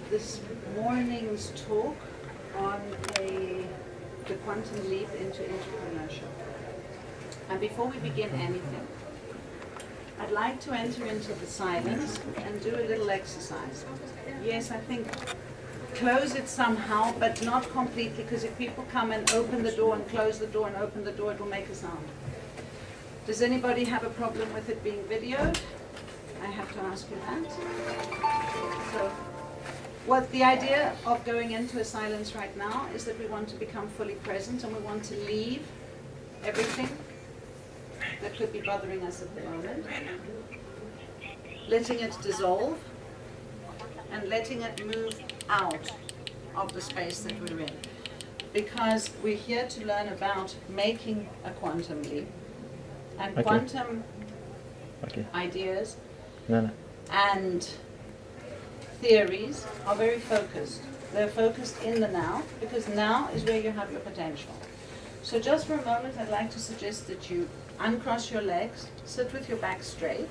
this morning's talk on the quantum leap into entrepreneurship. And before we begin anything, I'd like to enter into the silence and do a little exercise. Yes, I think close it somehow, but not completely, because if people come and open the door and close the door and open the door, it will make a sound. Does anybody have a problem with it being videoed? I have to ask you that. So, what the idea of going into a silence right now is that we want to become fully present and we want to leave everything that could be bothering us at the moment, letting it dissolve and letting it move out of the space that we're in. Because we're here to learn about making a quantum leap, and quantum ideas and theories are very focused. They're focused in the now, because now is where you have your potential. So just for a moment, I'd like to suggest that you uncross your legs, sit with your back straight,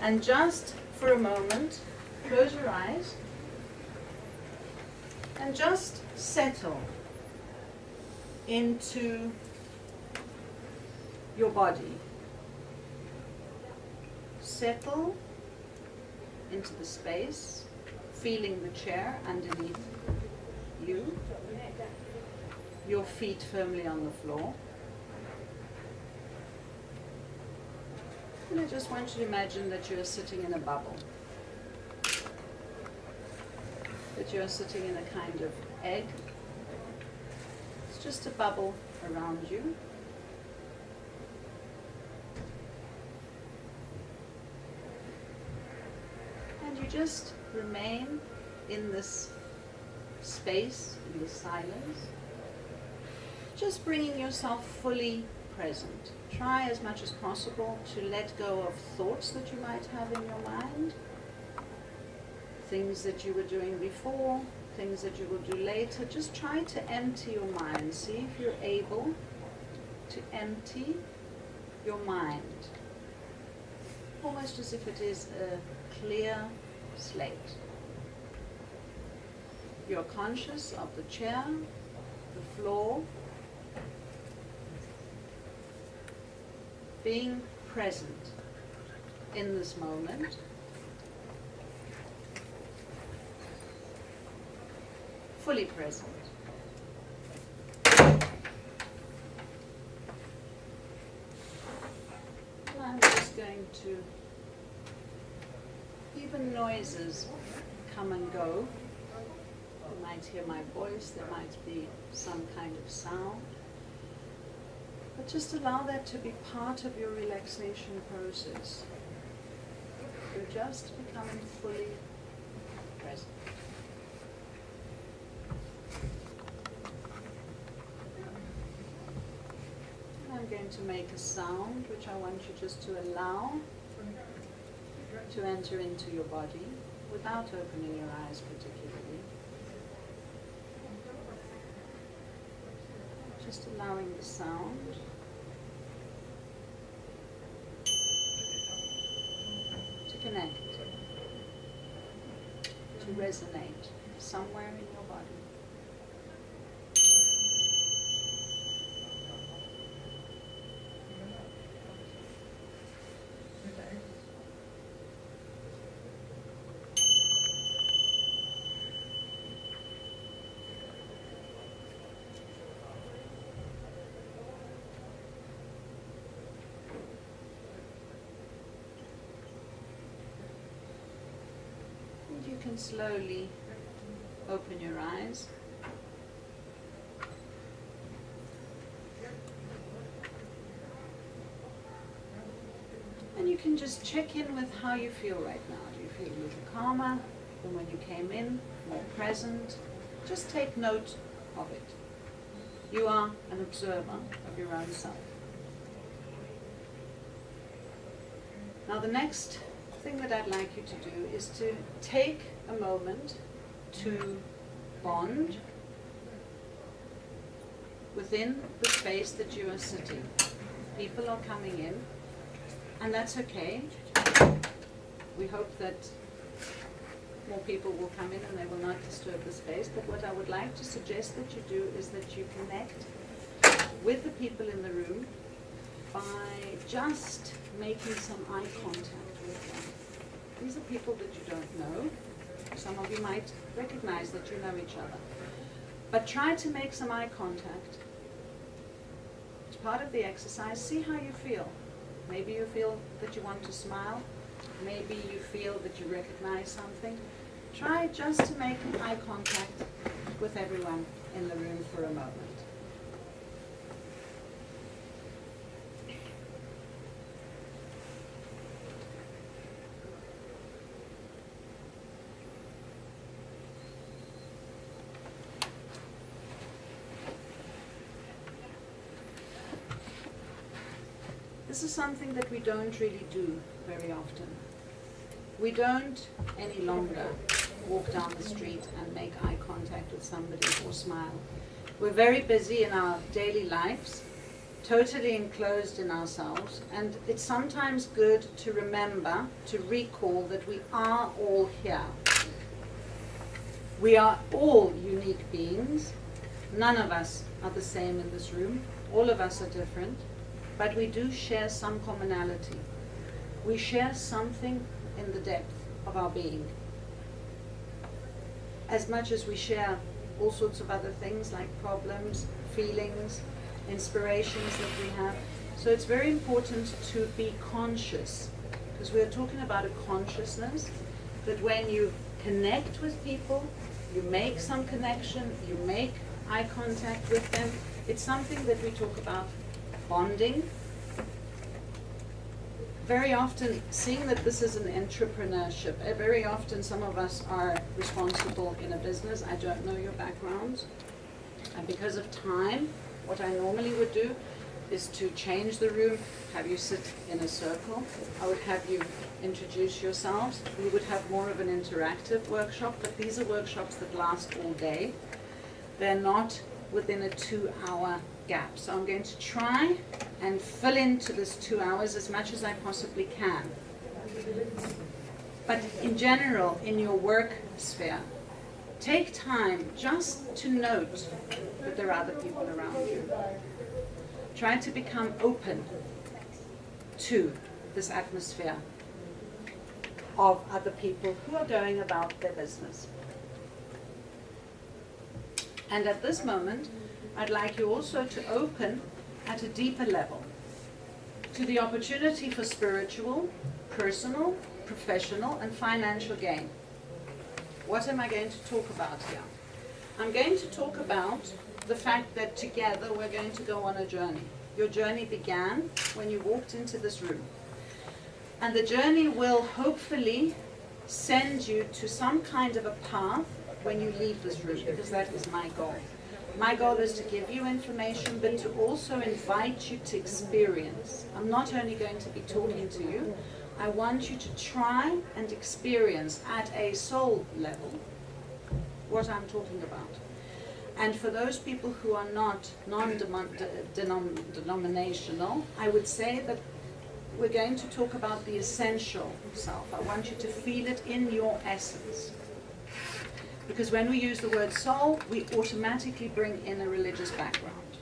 and just for a moment, close your eyes, and just settle into your body. Settle into the space, feeling the chair underneath you, your feet firmly on the floor. And I just want you to imagine that you are sitting in a bubble, that you are sitting in a kind of egg. It's just a bubble around you. And you just remain in this space, in this silence, just bringing yourself fully present. Try as much as possible to let go of thoughts that you might have in your mind, things that you were doing before, things that you will do later. Just try to empty your mind. See if you're able to empty your mind, almost as if it is a clear slate. You're conscious of the chair, the floor, being present in this moment. Fully present. And I'm just going to, even noises come and go. You might hear my voice, there might be some kind of sound. But just allow that to be part of your relaxation process. You're just becoming fully present. And I'm going to make a sound which I want you just to allow to enter into your body without opening your eyes particularly. Just allowing the sound to connect, to resonate somewhere in your body. You can slowly open your eyes. And you can just check in with how you feel right now. Do you feel a little calmer than when you came in, more present? Just take note of it. You are an observer of your own self. Now the next thing that I'd like you to do is to take a moment to bond within the space that you are sitting. People are coming in, and that's okay. We hope that more people will come in and they will not disturb the space. But what I would like to suggest that you do is that you connect with the people in the room by just making some eye contact with them. These are people that you don't know. Some of you might recognize that you know each other. But try to make some eye contact. It's part of the exercise. See how you feel. Maybe you feel that you want to smile. Maybe you feel that you recognize something. Try just to make eye contact with everyone in the room for a moment. This is something that we don't really do very often. We don't any longer walk down the street and make eye contact with somebody or smile. We're very busy in our daily lives, totally enclosed in ourselves, and it's sometimes good to remember, to recall that we are all here. We are all unique beings. None of us are the same in this room. All of us are different. But we do share some commonality. We share something in the depth of our being. As much as we share all sorts of other things like problems, feelings, inspirations that we have. So it's very important to be conscious, because we're talking about a consciousness that when you connect with people, you make some connection, you make eye contact with them. It's something that we talk about bonding. Very often, seeing that this is an entrepreneurship, very often some of us are responsible in a business. I don't know your backgrounds. And because of time, what I normally would do is to change the room, have you sit in a circle. I would have you introduce yourselves. We would have more of an interactive workshop, but these are workshops that last all day. They're not within a 2-hour gap. So I'm going to try and fill into this 2 hours as much as I possibly can. But in general, in your work sphere, take time just to note that there are other people around you. Try to become open to this atmosphere of other people who are going about their business. And at this moment, I'd like you also to open at a deeper level to the opportunity for spiritual, personal, professional, and financial gain. What am I going to talk about here? I'm going to talk about the fact that together we're going to go on a journey. Your journey began when you walked into this room. And the journey will hopefully send you to some kind of a path when you leave this room, because that is my goal. My goal is to give you information, but to also invite you to experience. I'm not only going to be talking to you, I want you to try and experience at a soul level what I'm talking about. And for those people who are not non-denominational, I would say that we're going to talk about the essential self. I want you to feel it in your essence. Because when we use the word soul, we automatically bring in a religious background.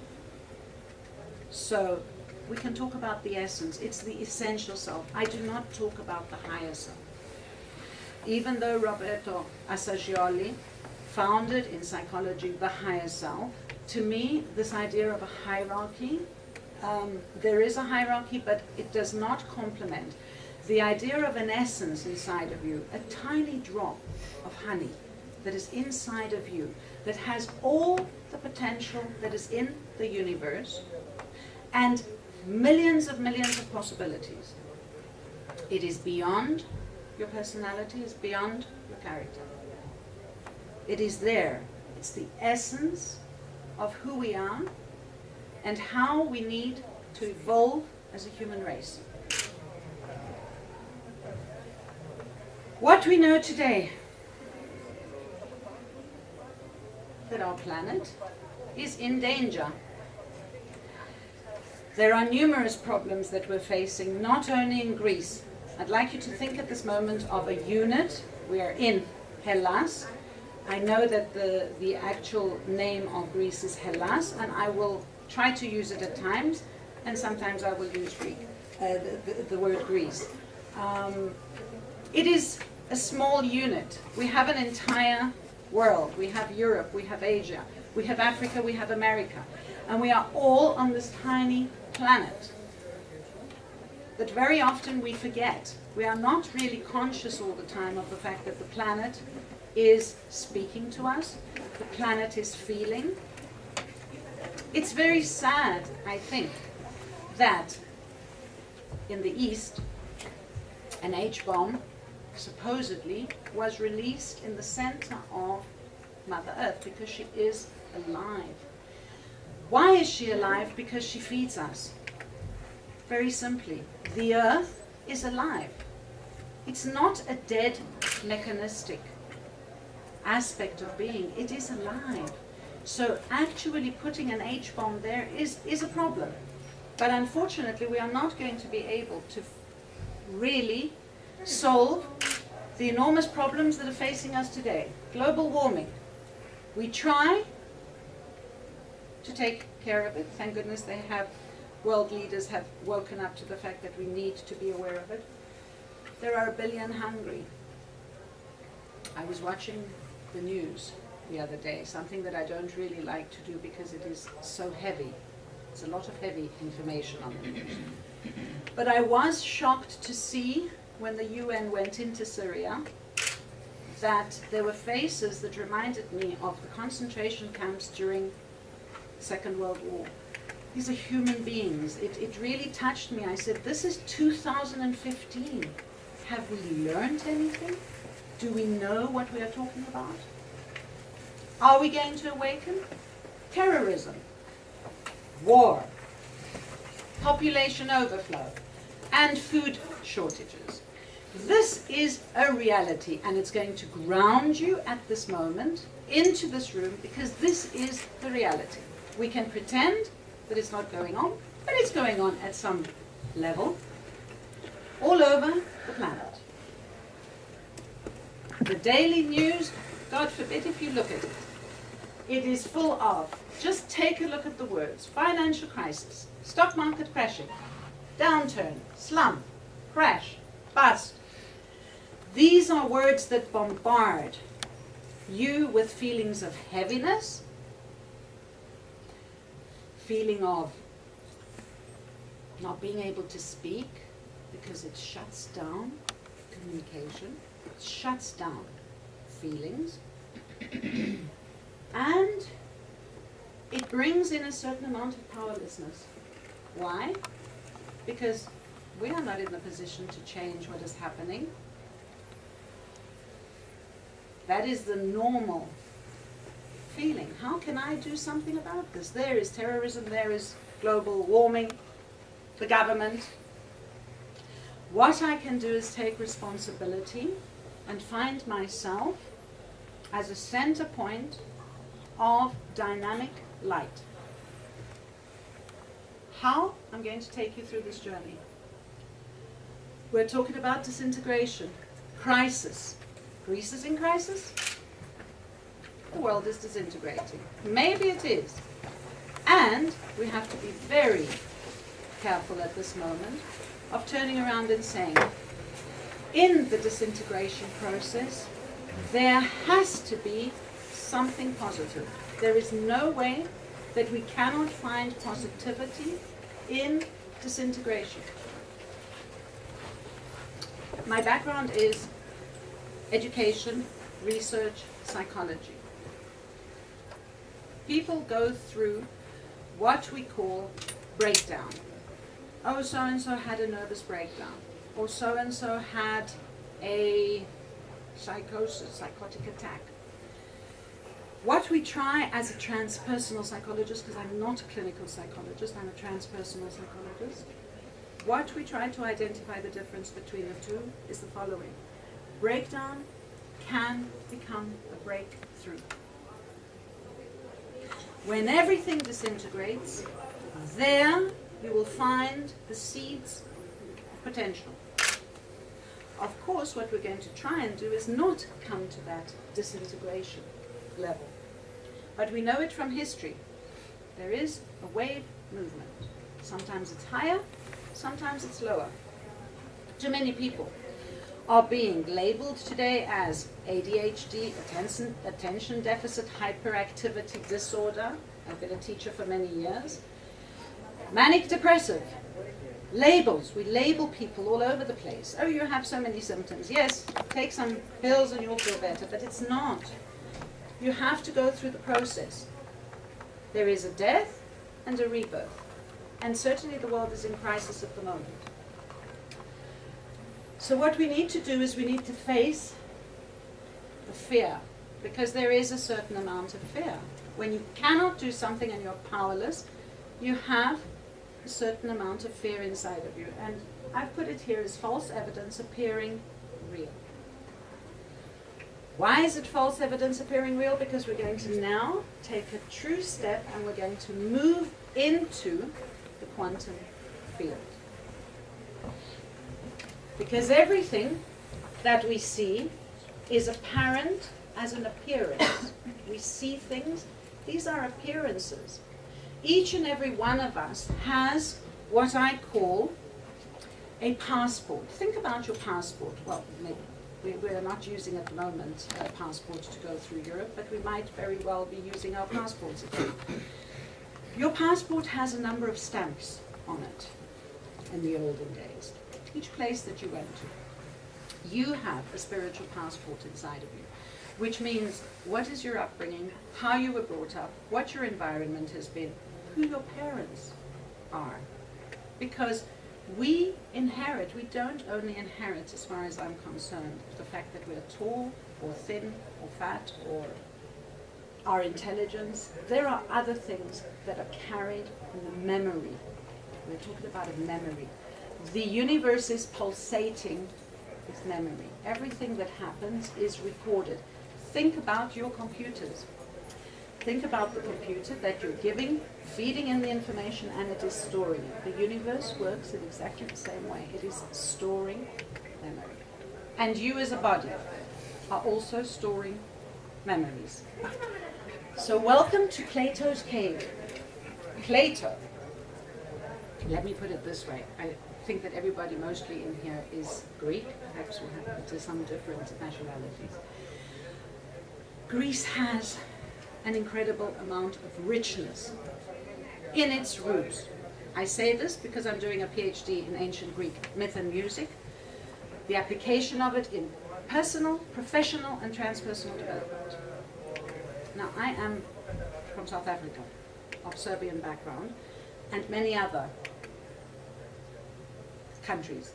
So we can talk about the essence. It's the essential self. I do not talk about the higher self. Even though Roberto Assagioli founded in psychology the higher self, to me, this idea of a hierarchy, there is a hierarchy, but it does not complement. The idea of an essence inside of you, a tiny drop of honey, that is inside of you, that has all the potential that is in the universe, and millions of possibilities. It is beyond your personality, it's beyond your character. It is there. It's the essence of who we are and how we need to evolve as a human race. What we know today, that our planet is in danger. There are numerous problems that we're facing, not only in Greece. I'd like you to think at this moment of a unit. We are in Hellas. I know that the actual name of Greece is Hellas, and I will try to use it at times, and sometimes I will use Greek, the word Greece. It is a small unit. We have an entire world. We have Europe, we have Asia, we have Africa, we have America, and we are all on this tiny planet that very often we forget. We are not really conscious all the time of the fact that the planet is speaking to us, the planet is feeling. It's very sad, I think, that in the East, an H-bomb supposedly was released in the center of Mother Earth because she is alive. Why is she alive? Because she feeds us. Very simply, the Earth is alive. It's not a dead mechanistic aspect of being, it is alive. So actually putting an H-bomb there is a problem. But unfortunately we are not going to be able to really solve the enormous problems that are facing us today. Global warming. We try to take care of it. Thank goodness world leaders have woken up to the fact that we need to be aware of it. There are 1 billion hungry. I was watching the news the other day, something that I don't really like to do because it is so heavy. It's a lot of heavy information on the news. But I was shocked to see when the UN went into Syria that there were faces that reminded me of the concentration camps during the Second World War. These are human beings. It really touched me. I said, this is 2015. Have we learned anything? Do we know what we are talking about? Are we going to awaken? Terrorism, war, population overflow, and food shortages. This is a reality, and it's going to ground you at this moment into this room because this is the reality. We can pretend that it's not going on, but it's going on at some level all over the planet. The daily news, God forbid if you look at it, it is full of, just take a look at the words: financial crisis, stock market crashing, downturn, slump, crash, bust. These are words that bombard you with feelings of heaviness, feeling of not being able to speak because it shuts down communication, it shuts down feelings, and it brings in a certain amount of powerlessness. Why? Because we are not in the position to change what is happening. That is the normal feeling. How can I do something about this? There is terrorism, there is global warming, the government. What I can do is take responsibility and find myself as a center point of dynamic light. How? I'm going to take you through this journey. We're talking about disintegration, crisis. Greece is in crisis. The world is disintegrating. Maybe it is. And we have to be very careful at this moment of turning around and saying, in the disintegration process, there has to be something positive. There is no way that we cannot find positivity in disintegration. My background is education, research, psychology. People go through what we call breakdown. Oh, so-and-so had a nervous breakdown. Or so-and-so had a psychotic attack. What we try as a transpersonal psychologist, because I'm not a clinical psychologist, I'm a transpersonal psychologist, what we try to identify the difference between the two is the following. Breakdown can become a breakthrough. When everything disintegrates, there you will find the seeds of potential, of course, what we're going to try and do is not come to that disintegration level. But we know it from history. There is a wave movement. Sometimes it's higher, sometimes it's lower. Too many people are being labeled today as ADHD, attention deficit hyperactivity disorder. I've been a teacher for many years. Manic depressive. Labels. We label people all over the place. Oh, you have so many symptoms. Yes, take some pills and you'll feel better. But it's not. You have to go through the process. There is a death and a rebirth. And certainly the world is in crisis at the moment. So what we need to do is we need to face the fear. Because there is a certain amount of fear. When you cannot do something and you're powerless, you have a certain amount of fear inside of you. And I've put it here as false evidence appearing real. Why is it false evidence appearing real? Because we're going to now take a true step and we're going to move into the quantum field. Because everything that we see is apparent as an appearance. We see things, these are appearances. Each and every one of us has what I call a passport. Think about your passport. Well, maybe we're not using at the moment a passport to go through Europe, but we might very well be using our passports again. Your passport has a number of stamps on it in the olden days. Each place that you went to, you have a spiritual passport inside of you, which means what is your upbringing, how you were brought up, what your environment has been, who your parents are. Because we inherit, we don't only inherit, as far as I'm concerned, the fact that we're tall or thin or fat or our intelligence. There are other things that are carried in the memory. We're talking about a memory. The universe is pulsating with memory. Everything that happens is recorded. Think about your computers. Think about the computer that you're giving, feeding in the information, and it is storing it. The universe works in exactly the same way. It is storing memory. And you as a body are also storing memories. So welcome to Plato's cave. Plato. Let me put it this way. I think that everybody mostly in here is Greek. Perhaps we have some different nationalities. Greece has an incredible amount of richness in its roots. I say this because I'm doing a PhD in ancient Greek myth and music, the application of it in personal, professional, and transpersonal development. Now, I am from South Africa, of Serbian background, and many other countries.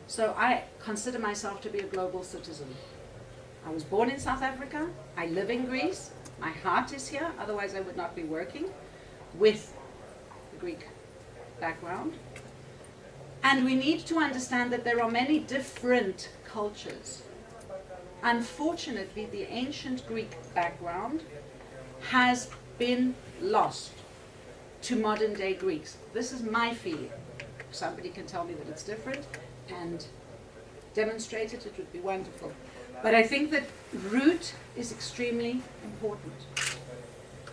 So I consider myself to be a global citizen. I was born in South Africa, I live in Greece, my heart is here, otherwise I would not be working with the Greek background. And we need to understand that there are many different cultures. Unfortunately, the ancient Greek background has been lost to modern day Greeks. This is my feeling. If somebody can tell me that it's different and demonstrate it, it would be wonderful. But I think that root is extremely important.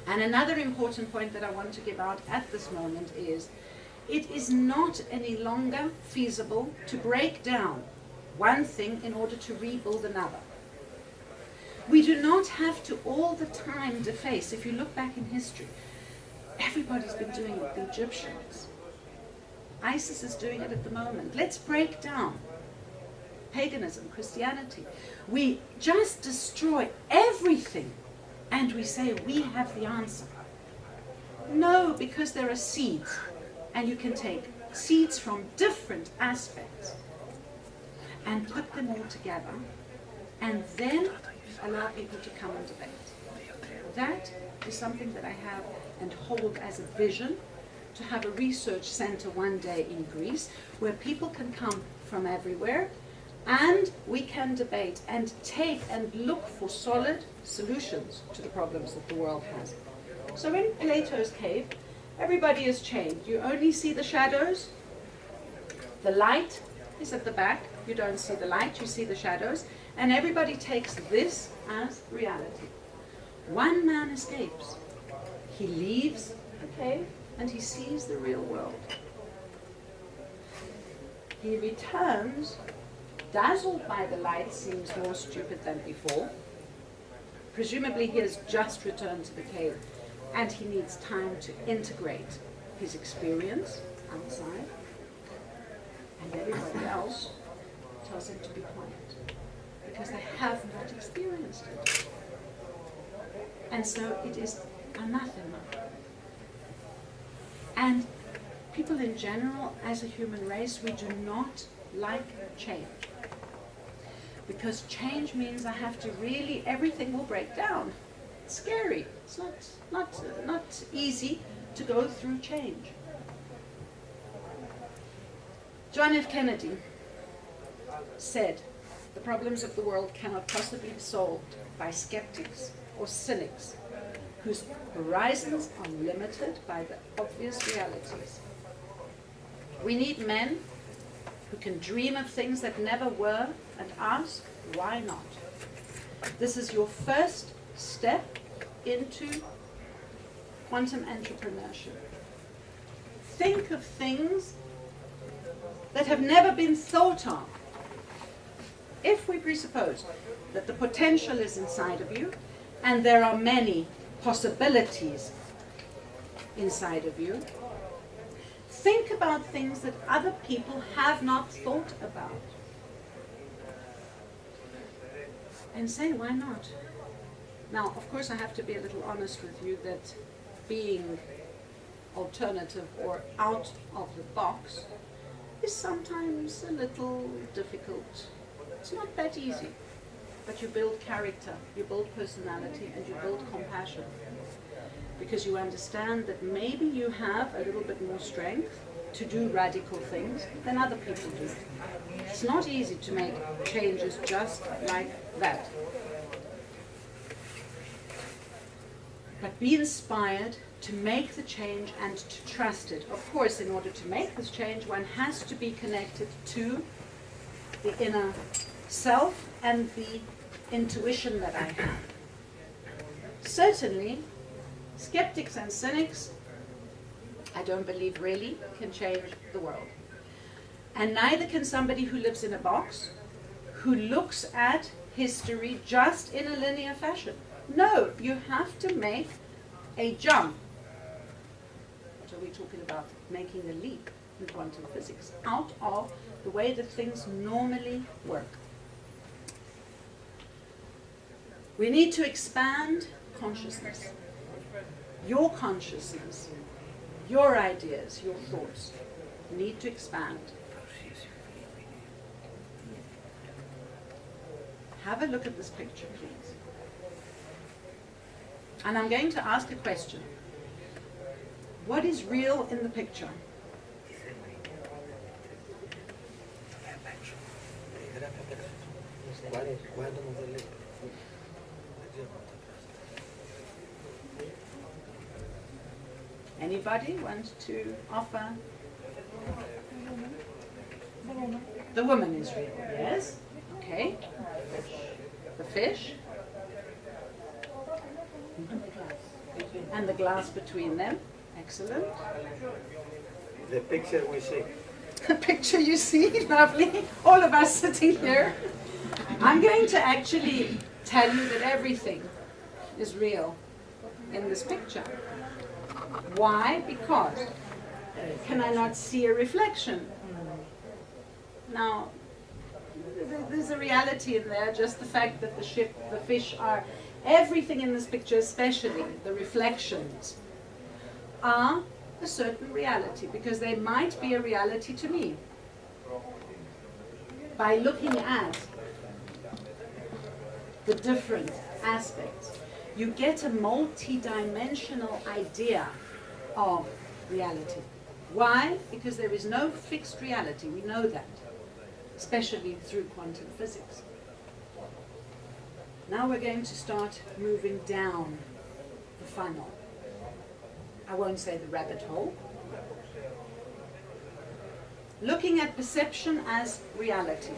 And another important point that I want to give out at this moment is it is not any longer feasible to break down one thing in order to rebuild another. We do not have to all the time deface. If you look back in history, everybody's been doing it. The Egyptians. ISIS is doing it at the moment. Let's break down paganism, Christianity. We just destroy everything and we say we have the answer. No, because there are seeds and you can take seeds from different aspects and put them all together and then allow people to come and debate. That is something that I have and hold as a vision, to have a research center one day in Greece where people can come from everywhere and we can debate and take and look for solid solutions to the problems that the world has. So in Plato's cave, everybody is chained. You only see the shadows. The light is at the back. You don't see the light, you see the shadows, and everybody takes this as reality. One man escapes. He leaves the cave and he sees the real world. He returns, dazzled by the light, seems more stupid than before. Presumably he has just returned to the cave and he needs time to integrate his experience outside. And everybody else tells him to be quiet because they have not experienced it. And so it is anathema. And people in general, as a human race, we do not like change. Because change means I have to really, everything will break down. It's scary. It's not easy to go through change. John F. Kennedy said, the problems of the world cannot possibly be solved by skeptics or cynics whose horizons are limited by the obvious realities. We need men who can dream of things that never were and ask, why not? This is your first step into quantum entrepreneurship. Think of things that have never been thought of. If we presuppose that the potential is inside of you and there are many possibilities inside of you, think about things that other people have not thought about. And say, why not? Now, of course, I have to be a little honest with you that being alternative or out of the box is sometimes a little difficult. It's not that easy. But you build character, you build personality, and you build compassion. Because you understand that maybe you have a little bit more strength to do radical things than other people do. It's not easy to make changes just like that. But be inspired to make the change and to trust it. Of course, in order to make this change, one has to be connected to the inner self and the intuition that I have. Certainly, skeptics and cynics, I don't believe really, can change the world. And neither can somebody who lives in a box, who looks at history just in a linear fashion. No, you have to make a jump. What are we talking about? Making a leap in quantum physics out of the way that things normally work. We need to expand consciousness. Your consciousness, your ideas, your thoughts need to expand. Have a look at this picture, please. And I'm going to ask a question. What is real in the picture? Anybody want to offer? The woman is real, yes. Okay. The fish. And the glass between them. Excellent. The picture we see. The picture you see, lovely. All of us sitting here. I'm going to actually tell you that everything is real in this picture. Why? Because can I not see a reflection? Now, there's a reality in there, just the fact that the ship, the fish are, everything in this picture, especially the reflections, are a certain reality, because they might be a reality to me. By looking at the different aspects, you get a multi-dimensional idea of reality. Why? Because there is no fixed reality. We know that, especially through quantum physics. Now we're going to start moving down the funnel. I won't say the rabbit hole. looking at perception as reality.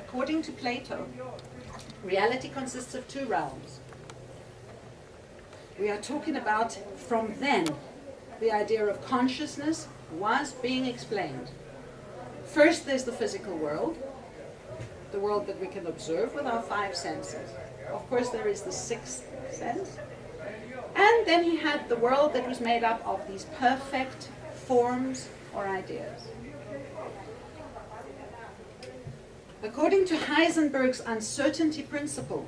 According to Plato, reality consists of two realms. We are talking about, from then, the idea of consciousness was being explained. First, there's the physical world, the world that we can observe with our five senses. Of course, there is the sixth sense. And then he had the world that was made up of these perfect forms or ideas. According to Heisenberg's uncertainty principle,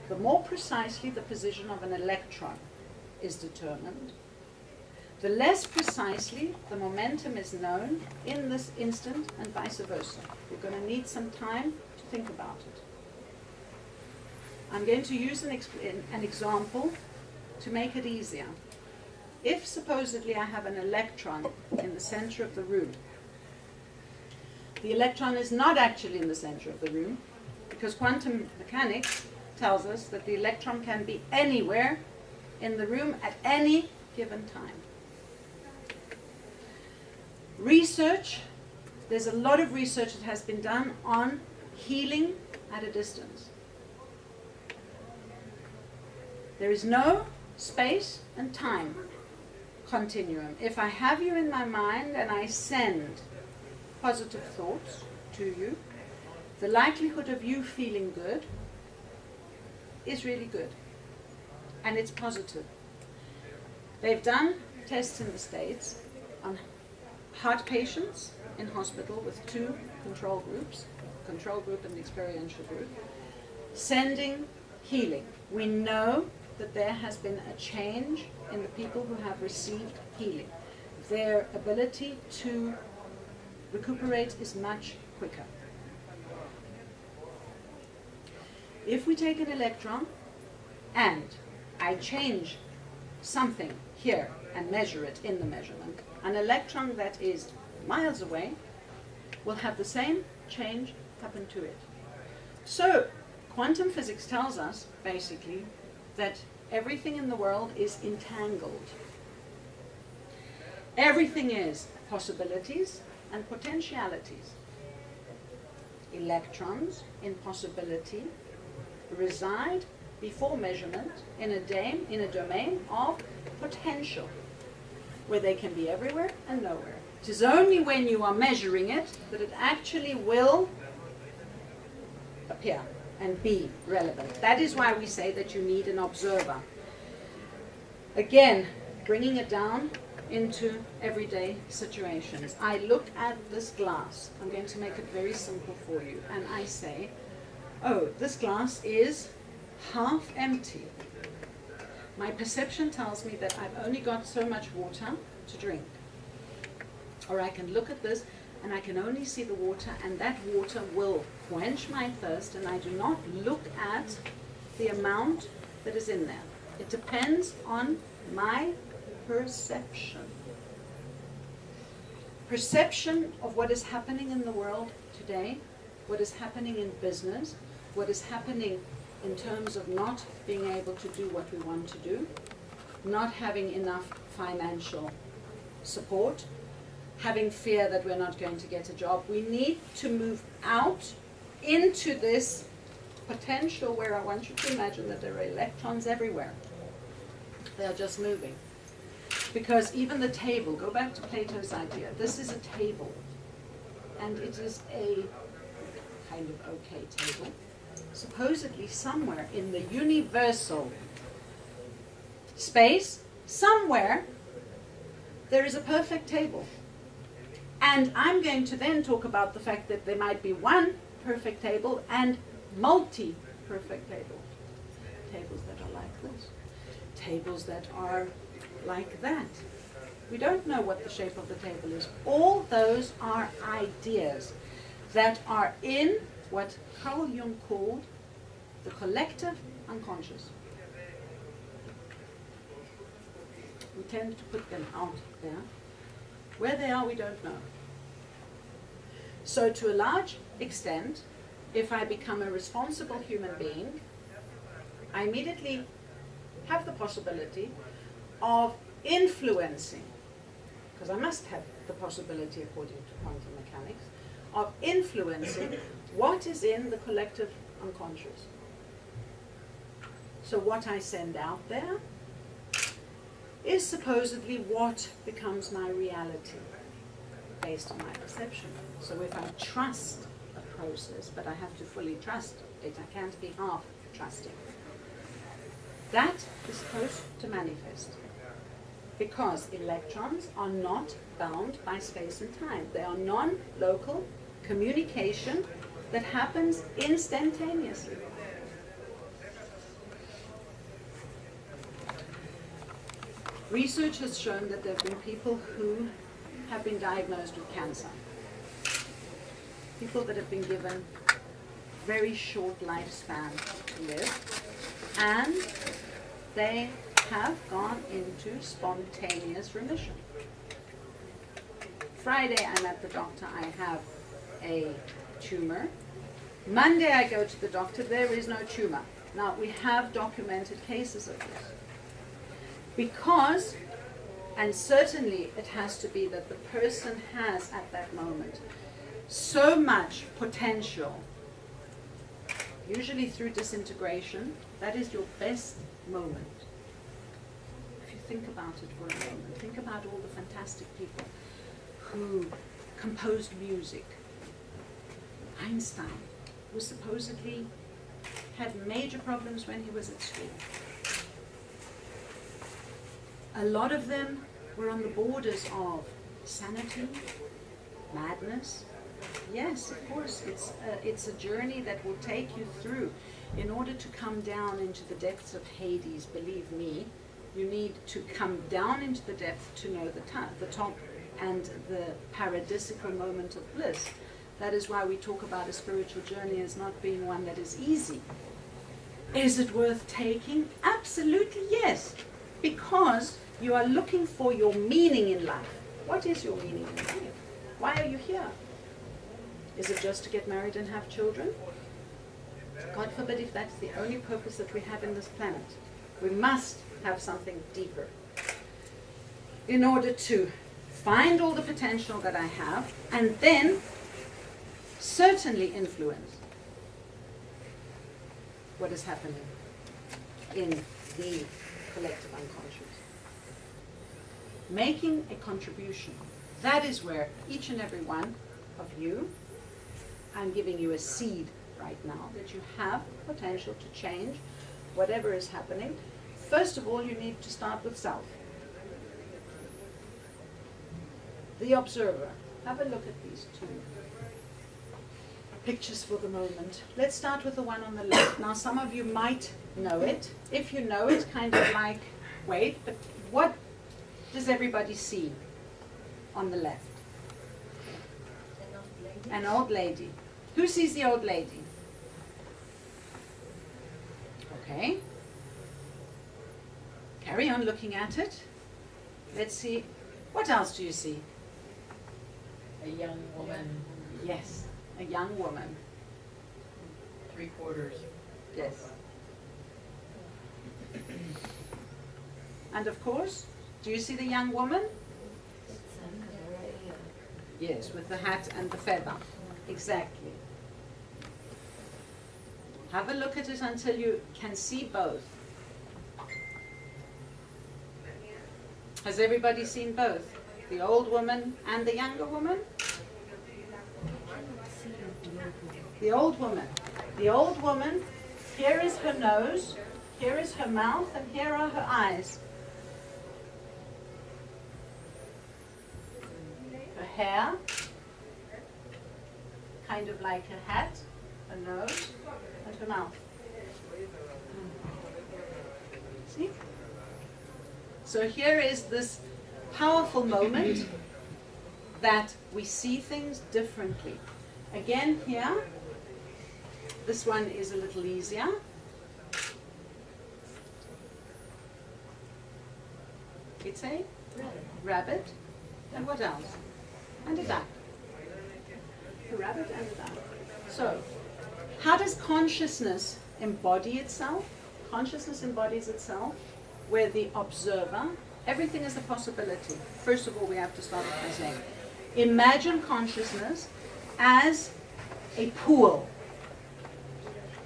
the more precisely the position of an electron is determined, the less precisely the momentum is known in this instant and vice versa. We're going to need some time to think about it. I'm going to use an example to make it easier. If supposedly I have an electron in the center of the room, the electron is not actually in the center of the room, because quantum mechanics tells us that the electron can be anywhere in the room at any given time. Research, there's a lot of research that has been done on healing at a distance. There is no space and time continuum. If I have you in my mind and I send positive thoughts to you, the likelihood of you feeling good is really good. And it's positive. They've done tests in the States on heart patients in hospital with two control groups, control group and the experiential group, sending healing. We know that there has been a change in the people who have received healing. Their ability to recuperate is much quicker. If we take an electron and I change something here and measure it in the measurement, an electron that is miles away will have the same change happen to it. So quantum physics tells us basically that everything in the world is entangled. Everything is possibilities and potentialities. Electrons in possibility reside before measurement in a domain of potential, where they can be everywhere and nowhere. It is only when you are measuring it that it actually will appear and be relevant. That is why we say that you need an observer. Again, bringing it down into everyday situations. I look at this glass. I'm going to make it very simple for you. And I say, oh, this glass is half empty. My perception tells me that I've only got so much water to drink. Or I can look at this and I can only see the water, and that water will quench my thirst, and I do not look at the amount that is in there. It depends on my perception. Perception of what is happening in the world today, what is happening in business, what is happening in terms of not being able to do what we want to do, not having enough financial support, having fear that we're not going to get a job. We need to move out into this potential where I want you to imagine that there are electrons everywhere. They are just moving. Because even the table, go back to Plato's idea, this is a table. And it is a kind of okay table. Supposedly somewhere in the universal space, somewhere, there is a perfect table. And I'm going to then talk about the fact that there might be one perfect table and multi-perfect tables. Tables that are like this. Tables that are like that. We don't know what the shape of the table is. All those are ideas that are in what Carl Jung called the collective unconscious. We tend to put them out there. Where they are, we don't know. So to a large extent, if I become a responsible human being, I immediately have the possibility of influencing, because I must have the possibility, according to quantum mechanics, of influencing what is in the collective unconscious. So what I send out there is supposedly what becomes my reality based on my perception. So if I trust a process, but I have to fully trust it, I can't be half trusting. That is supposed to manifest, because electrons are not bound by space and time. They are non-local communication that happens instantaneously. Research has shown that there have been people who have been diagnosed with cancer. People that have been given very short lifespan to live, and they have gone into spontaneous remission. Friday I'm at the doctor, I have a tumor. Monday I go to the doctor, there is no tumor. Now we have documented cases of this. Because, and certainly it has to be that the person has at that moment so much potential, usually through disintegration, that is your best moment. If you think about it for a moment, think about all the fantastic people who composed music. Einstein was supposedly had major problems when he was at school. A lot of them were on the borders of sanity, madness. Yes, of course, it's a journey that will take you through. In order to come down into the depths of Hades, believe me, you need to come down into the depth to know the top and the paradisical moment of bliss. That is why we talk about a spiritual journey as not being one that is easy. Is it worth taking? Absolutely yes, because you are looking for your meaning in life. What is your meaning in life? Why are you here? Is it just to get married and have children? God forbid if that's the only purpose that we have in this planet. We must have something deeper in order to find all the potential that I have, and then certainly influence what is happening in the collective unconscious. Making a contribution. That is where each and every one of you, I'm giving you a seed right now, that you have potential to change whatever is happening. First of all, you need to start with self. The observer. Have a look at these two pictures for the moment. Let's start with the one on the left. Now, some of you might know it. If you know it, kind of like, wait, but what does everybody see on the left? An old lady. Who sees the old lady? Okay. Carry on looking at it. Let's see. What else do you see? A young woman. Yes, a young woman. 3/4. Yes. And of course, do you see the young woman? Yes, with the hat and the feather. Exactly. Have a look at it until you can see both. Has everybody seen both? The old woman and the younger woman? The old woman. The old woman, here is her nose, here is her mouth, and here are her eyes. Her hair, kind of like a hat, a nose, and her mouth. See? So here is this powerful moment that we see things differently. Again here, this one is a little easier. It's a rabbit. And what else? And a duck. A rabbit and a duck. So, how does consciousness embody itself? Consciousness embodies itself where the observer, everything is a possibility. First of all, we have to start by saying, Imagine consciousness as a pool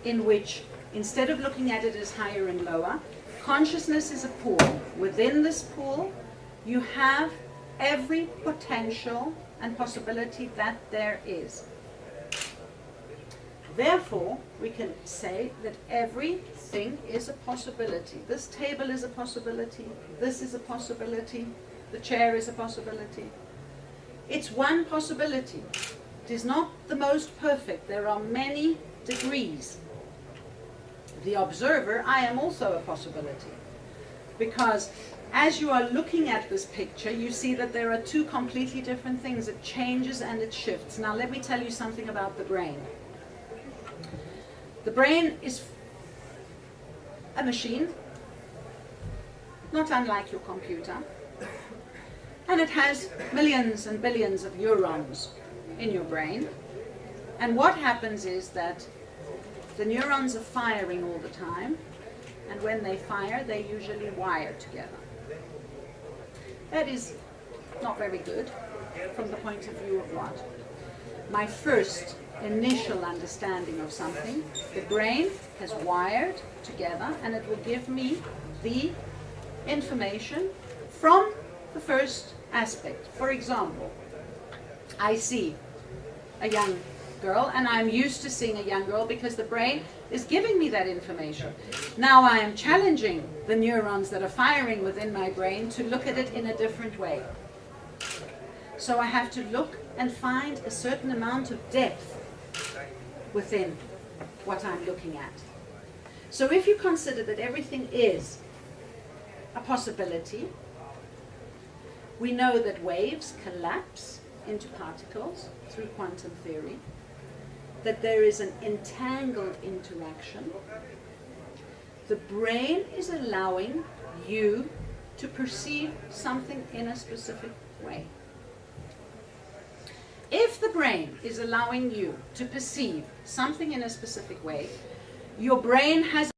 in which, instead of looking at it as higher and lower, consciousness is a pool. Within this pool, you have every potential and possibility that there is. Therefore, we can say that everything is a possibility. This table is a possibility. This is a possibility. The chair is a possibility. It's one possibility. It is not the most perfect. There are many degrees. The observer, I am also a possibility. Because as you are looking at this picture, you see that there are two completely different things. It changes and it shifts. Now let me tell you something about the brain. The brain is a machine, not unlike your computer, and it has millions and billions of neurons in your brain. And what happens is that the neurons are firing all the time, and when they fire, they usually wire together. That is not very good from the point of view of what? My first initial understanding of something, the brain has wired together, and it will give me the information from the first aspect. For example, I see a young girl, and I'm used to seeing a young girl because the brain is giving me that information. Now I am challenging the neurons that are firing within my brain to look at it in a different way. So I have to look and find a certain amount of depth within what I'm looking at. So if you consider that everything is a possibility, we know that waves collapse into particles through quantum theory, that there is an entangled interaction. The brain is allowing you to perceive something in a specific way. If the brain is allowing you to perceive something in a specific way, your brain has